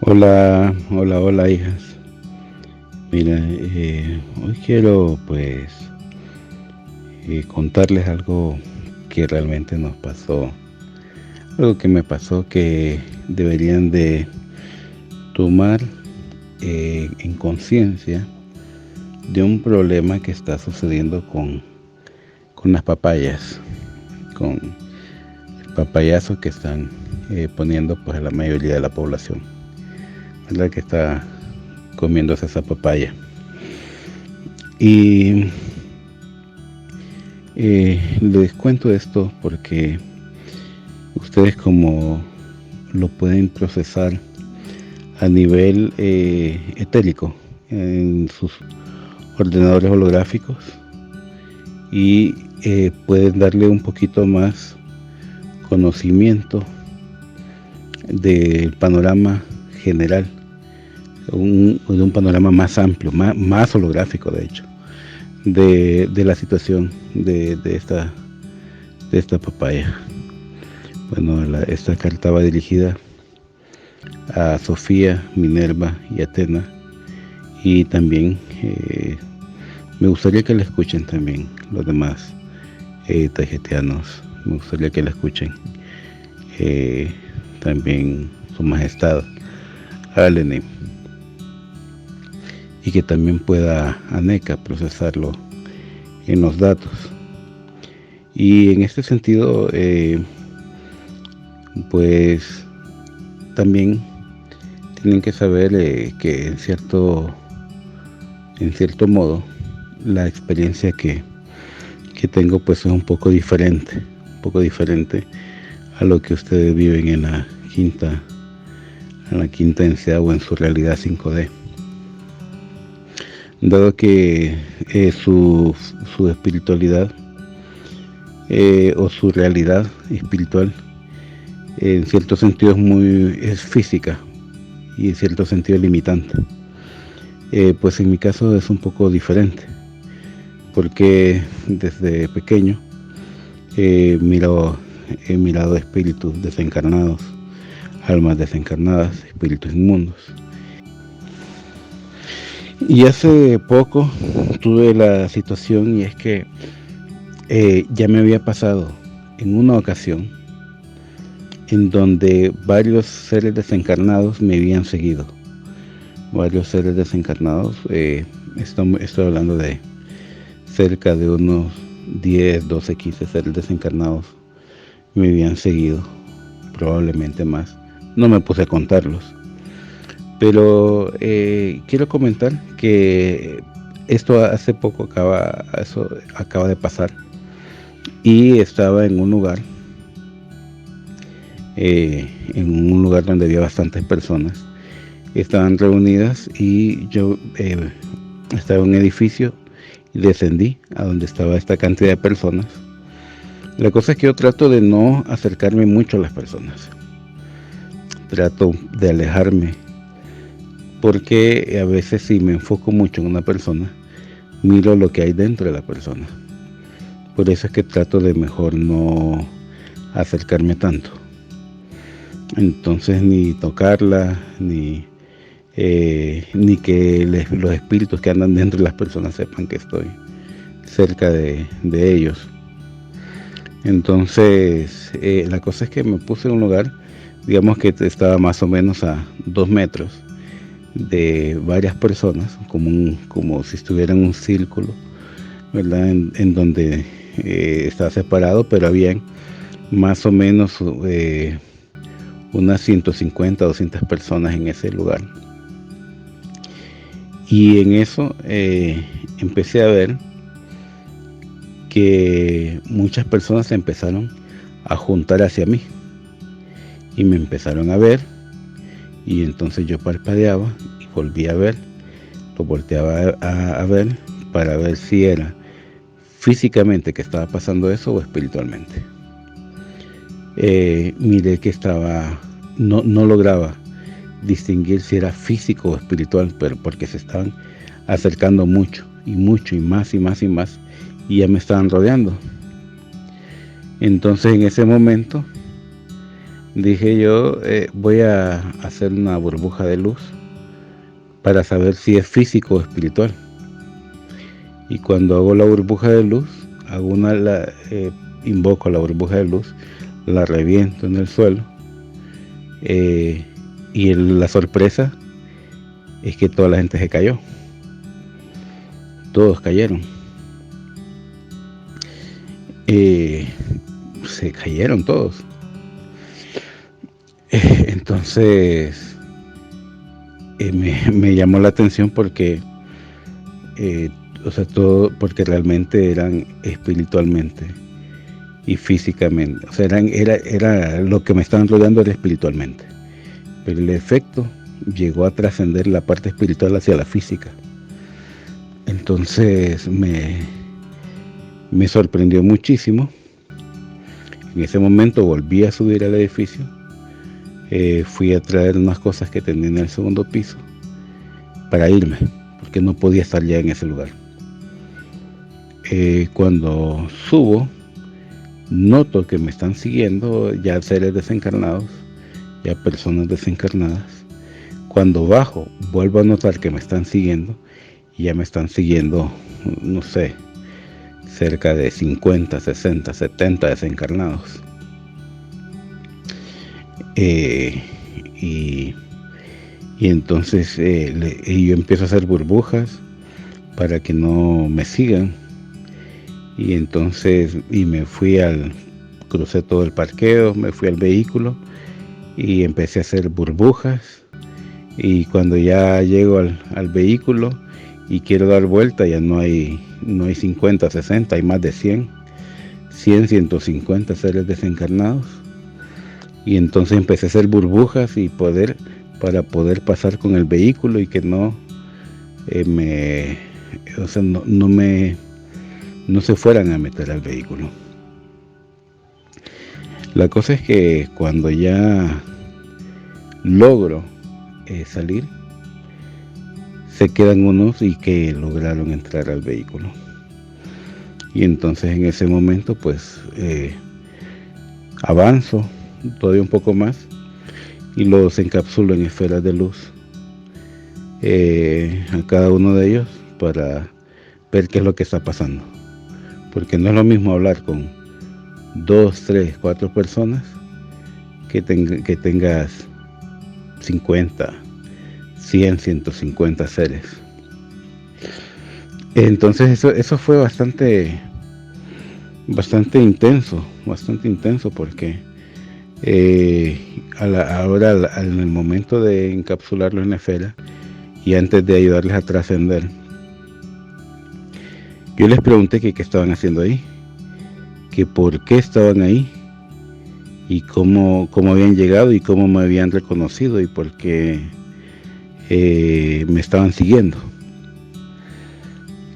Hola, hola, hola, hijas. Mira, hoy quiero pues contarles algo que realmente nos pasó, algo que me pasó que deberían de tomar en conciencia de un problema que está sucediendo con las papayas, con el papayazo que están poniendo pues a la mayoría de la población, ¿verdad? Que está comiéndose esa papaya. Y les cuento esto porque ustedes como lo pueden procesar a nivel etérico en sus ordenadores holográficos y pueden darle un poquito más conocimiento del panorama general, de un panorama más amplio, más holográfico de hecho, de la situación de esta papaya. Bueno, esta carta va dirigida a Sofía, Minerva y Atena, y también me gustaría que la escuchen también los demás taijetianos. Me gustaría que la escuchen también su majestad Aleni, y que también pueda Aneca procesarlo en los datos. Y en este sentido pues también tienen que saber que en cierto modo la experiencia que tengo pues es un poco diferente a lo que ustedes viven en la quinta densidad o en su realidad 5D, dado que su espiritualidad o su realidad espiritual en cierto sentido es física y en cierto sentido limitante. Pues en mi caso es un poco diferente, porque desde pequeño he mirado espíritus desencarnados, almas desencarnadas, espíritus inmundos. Y hace poco tuve la situación, y es que ya me había pasado en una ocasión en donde varios seres desencarnados me habían seguido. Varios seres desencarnados, estoy hablando de cerca de unos 10, 12, 15 seres desencarnados me habían seguido, probablemente más. No me puse a contarlos, pero quiero comentar que esto hace poco acaba de pasar, y estaba en un lugar donde había bastantes personas, estaban reunidas, y yo estaba en un edificio y descendí a donde estaba esta cantidad de personas. La cosa es que yo trato de no acercarme mucho a las personas, trato de alejarme, porque a veces si me enfoco mucho en una persona, miro lo que hay dentro de la persona. Por eso es que trato de mejor no acercarme tanto. Entonces ni tocarla, ni que los espíritus que andan dentro de las personas sepan que estoy cerca de ellos. Entonces la cosa es que me puse en un lugar, digamos que estaba más o menos a 2 metros de varias personas, como si estuviera en un círculo, ¿verdad? En donde estaba separado, pero habían más o menos unas 150, 200 personas en ese lugar. Y en eso empecé a ver que muchas personas se empezaron a juntar hacia mí y me empezaron a ver, y entonces yo parpadeaba y volví a ver, lo volteaba a ver para ver si era físicamente que estaba pasando eso o espiritualmente. Miré que no lograba distinguir si era físico o espiritual, pero porque se estaban acercando mucho y más y más y más, y ya me estaban rodeando. Entonces en ese momento dije yo, voy a hacer una burbuja de luz para saber si es físico o espiritual. Y cuando hago la burbuja de luz, invoco la burbuja de luz, la reviento en el suelo, y la sorpresa es que toda la gente se cayó. Todos cayeron. Se cayeron todos. Entonces me llamó la atención porque todo, porque realmente eran espiritualmente y físicamente, o sea, era lo que me estaban rodeando, era espiritualmente, pero el efecto llegó a trascender la parte espiritual hacia la física. Entonces me sorprendió muchísimo. En ese momento volví a subir al edificio, fui a traer unas cosas que tenía en el segundo piso para irme, porque no podía estar ya en ese lugar. Cuando subo, noto que me están siguiendo ya seres desencarnados, ya personas desencarnadas. Cuando bajo, vuelvo a notar que me están siguiendo, y ya me están siguiendo, no sé, cerca de 50, 60, 70 desencarnados. Y entonces yo empiezo a hacer burbujas para que no me sigan. Y entonces crucé todo el parqueo, me fui al vehículo y empecé a hacer burbujas. Y cuando ya llego al vehículo y quiero dar vuelta, ya no hay 50, 60, hay más de 100, 150 seres desencarnados. Y entonces empecé a hacer burbujas para poder pasar con el vehículo y que no se fueran a meter al vehículo. La cosa es que cuando ya logro salir, se quedan unos y que lograron entrar al vehículo. Y entonces en ese momento pues avanzo todavía un poco más y los encapsulo en esferas de luz a cada uno de ellos para ver qué es lo que está pasando, porque no es lo mismo hablar con 2, 3, 4 personas que tengas 50, 100, 150 seres. Entonces eso fue bastante intenso porque ahora en el momento de encapsularlos en la esfera y antes de ayudarles a trascender, yo les pregunté que qué estaban haciendo ahí, que por qué estaban ahí y cómo habían llegado y cómo me habían reconocido y por qué me estaban siguiendo.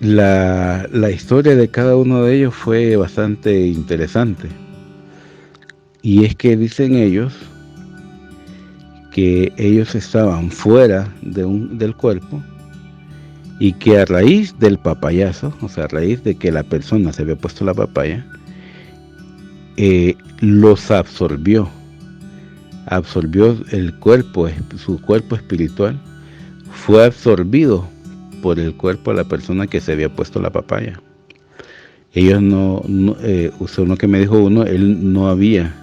La historia de cada uno de ellos fue bastante interesante, y es que dicen ellos que ellos estaban fuera del cuerpo y que a raíz del papayazo, o sea, a raíz de que la persona se había puesto la papaya, los absorbió el cuerpo, su cuerpo espiritual fue absorbido por el cuerpo de la persona que se había puesto la papaya. Ellos según lo que me dijo uno, él no había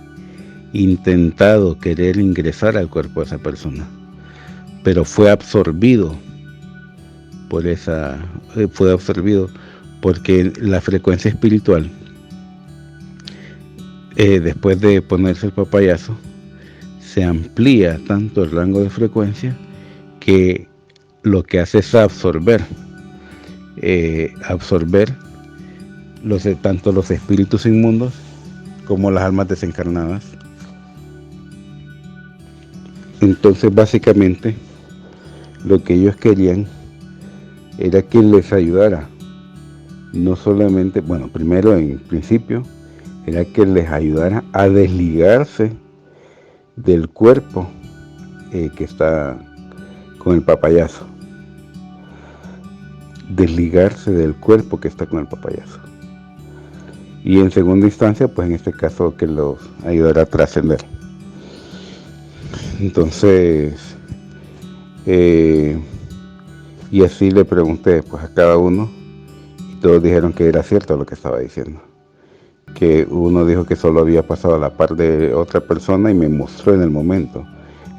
intentado querer ingresar al cuerpo de esa persona, pero fue absorbido porque la frecuencia espiritual, después de ponerse el papayazo, se amplía tanto el rango de frecuencia que lo que hace es absorber tanto los espíritus inmundos como las almas desencarnadas. Entonces básicamente lo que ellos querían era que les ayudara, no solamente, primero en principio era que les ayudara a desligarse del cuerpo que está con el papayazo, y en segunda instancia, pues en este caso, que los ayudara a trascender. Entonces, y así le pregunté pues a cada uno, y todos dijeron que era cierto lo que estaba diciendo. Que uno dijo que solo había pasado a la par de otra persona y me mostró en el momento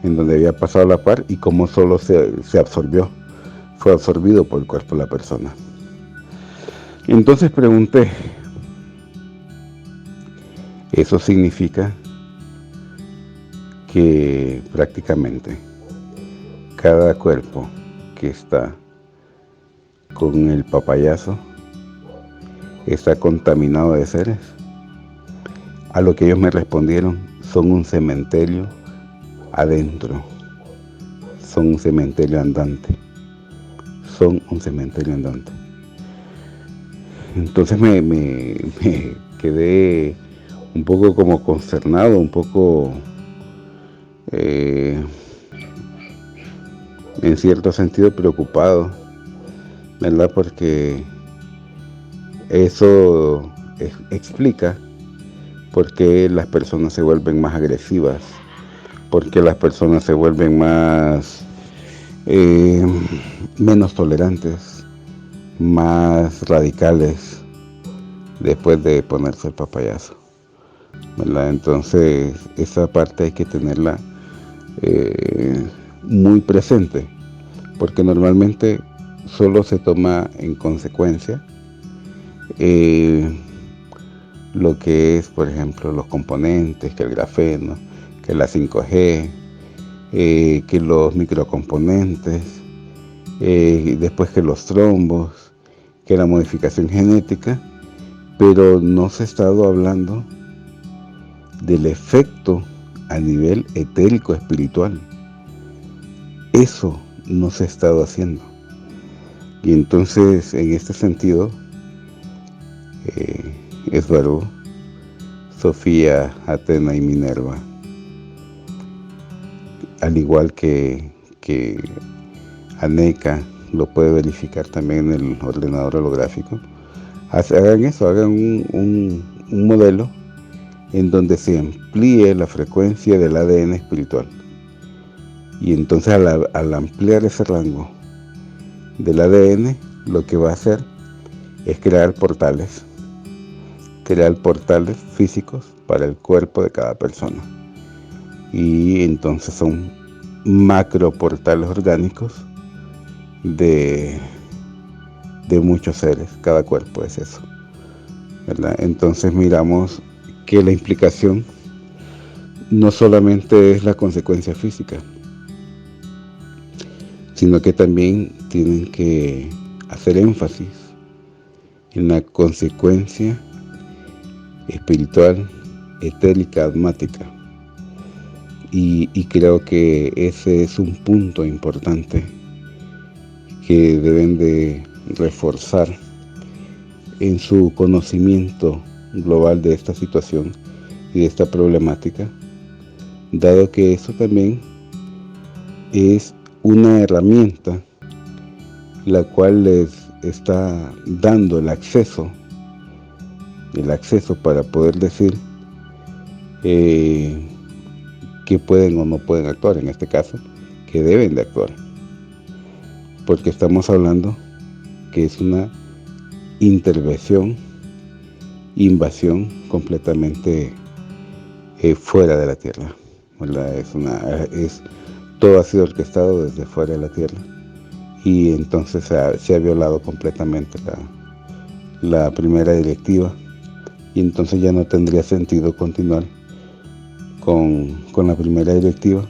en donde había pasado a la par y cómo solo se absorbió, fue absorbido por el cuerpo de la persona. Entonces pregunté, ¿eso significa que prácticamente cada cuerpo que está con el papayazo está contaminado de seres? A lo que ellos me respondieron, son un cementerio adentro, son un cementerio andante, son un cementerio andante. Entonces me quedé un poco como consternado, un poco en cierto sentido preocupado, ¿verdad? Porque eso explica por qué las personas se vuelven más agresivas, por qué las personas se vuelven menos tolerantes, más radicales después de ponerse el papayazo, ¿verdad? Entonces esa parte hay que tenerla muy presente, porque normalmente solo se toma en consecuencia lo que es, por ejemplo, los componentes, que el grafeno, que la 5G, que los microcomponentes, después que los trombos, que la modificación genética, pero no se ha estado hablando del efecto a nivel etérico espiritual. Eso no se ha estado haciendo. Y entonces, en este sentido, Esbarú, Sofía, Atena y Minerva, al igual que Aneca, lo puede verificar también en el ordenador holográfico, hagan eso, hagan un modelo en donde se amplíe la frecuencia del ADN espiritual. Y entonces al ampliar ese rango del ADN, lo que va a hacer es crear portales físicos para el cuerpo de cada persona. Y entonces son macro portales orgánicos de muchos seres, cada cuerpo es eso, ¿verdad? Entonces miramos que la implicación no solamente es la consecuencia física, sino que también tienen que hacer énfasis en la consecuencia espiritual, etérica, atmática. Y creo que ese es un punto importante que deben de reforzar en su conocimiento global de esta situación y de esta problemática, dado que eso también es una herramienta la cual les está dando el acceso para poder decir que pueden o no pueden actuar, en este caso, que deben de actuar, porque estamos hablando que es una invasión completamente fuera de la Tierra, ¿verdad? Todo ha sido orquestado desde fuera de la Tierra, y entonces se ha violado completamente la primera directiva, y entonces ya no tendría sentido continuar con la primera directiva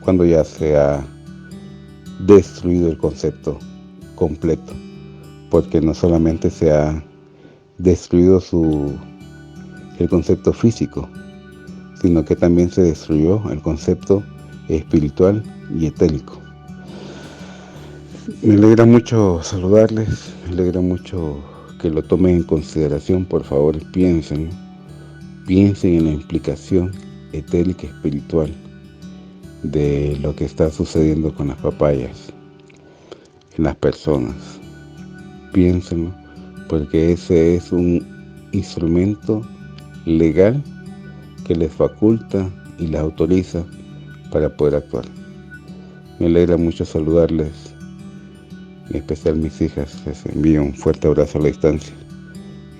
cuando ya se ha destruido el concepto completo, porque no solamente se ha destruido el concepto físico, sino que también se destruyó el concepto espiritual y etérico. Me alegra mucho saludarles, me alegra mucho que lo tomen en consideración. Por favor, piensen en la implicación etérica espiritual de lo que está sucediendo con las papayas en las personas. Piénsenlo, porque ese es un instrumento legal que les faculta y les autoriza para poder actuar. Me alegra mucho saludarles, en especial mis hijas. Les envío un fuerte abrazo a la distancia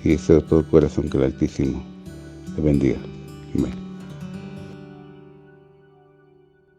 y deseo de todo corazón que el Altísimo les bendiga. Amén.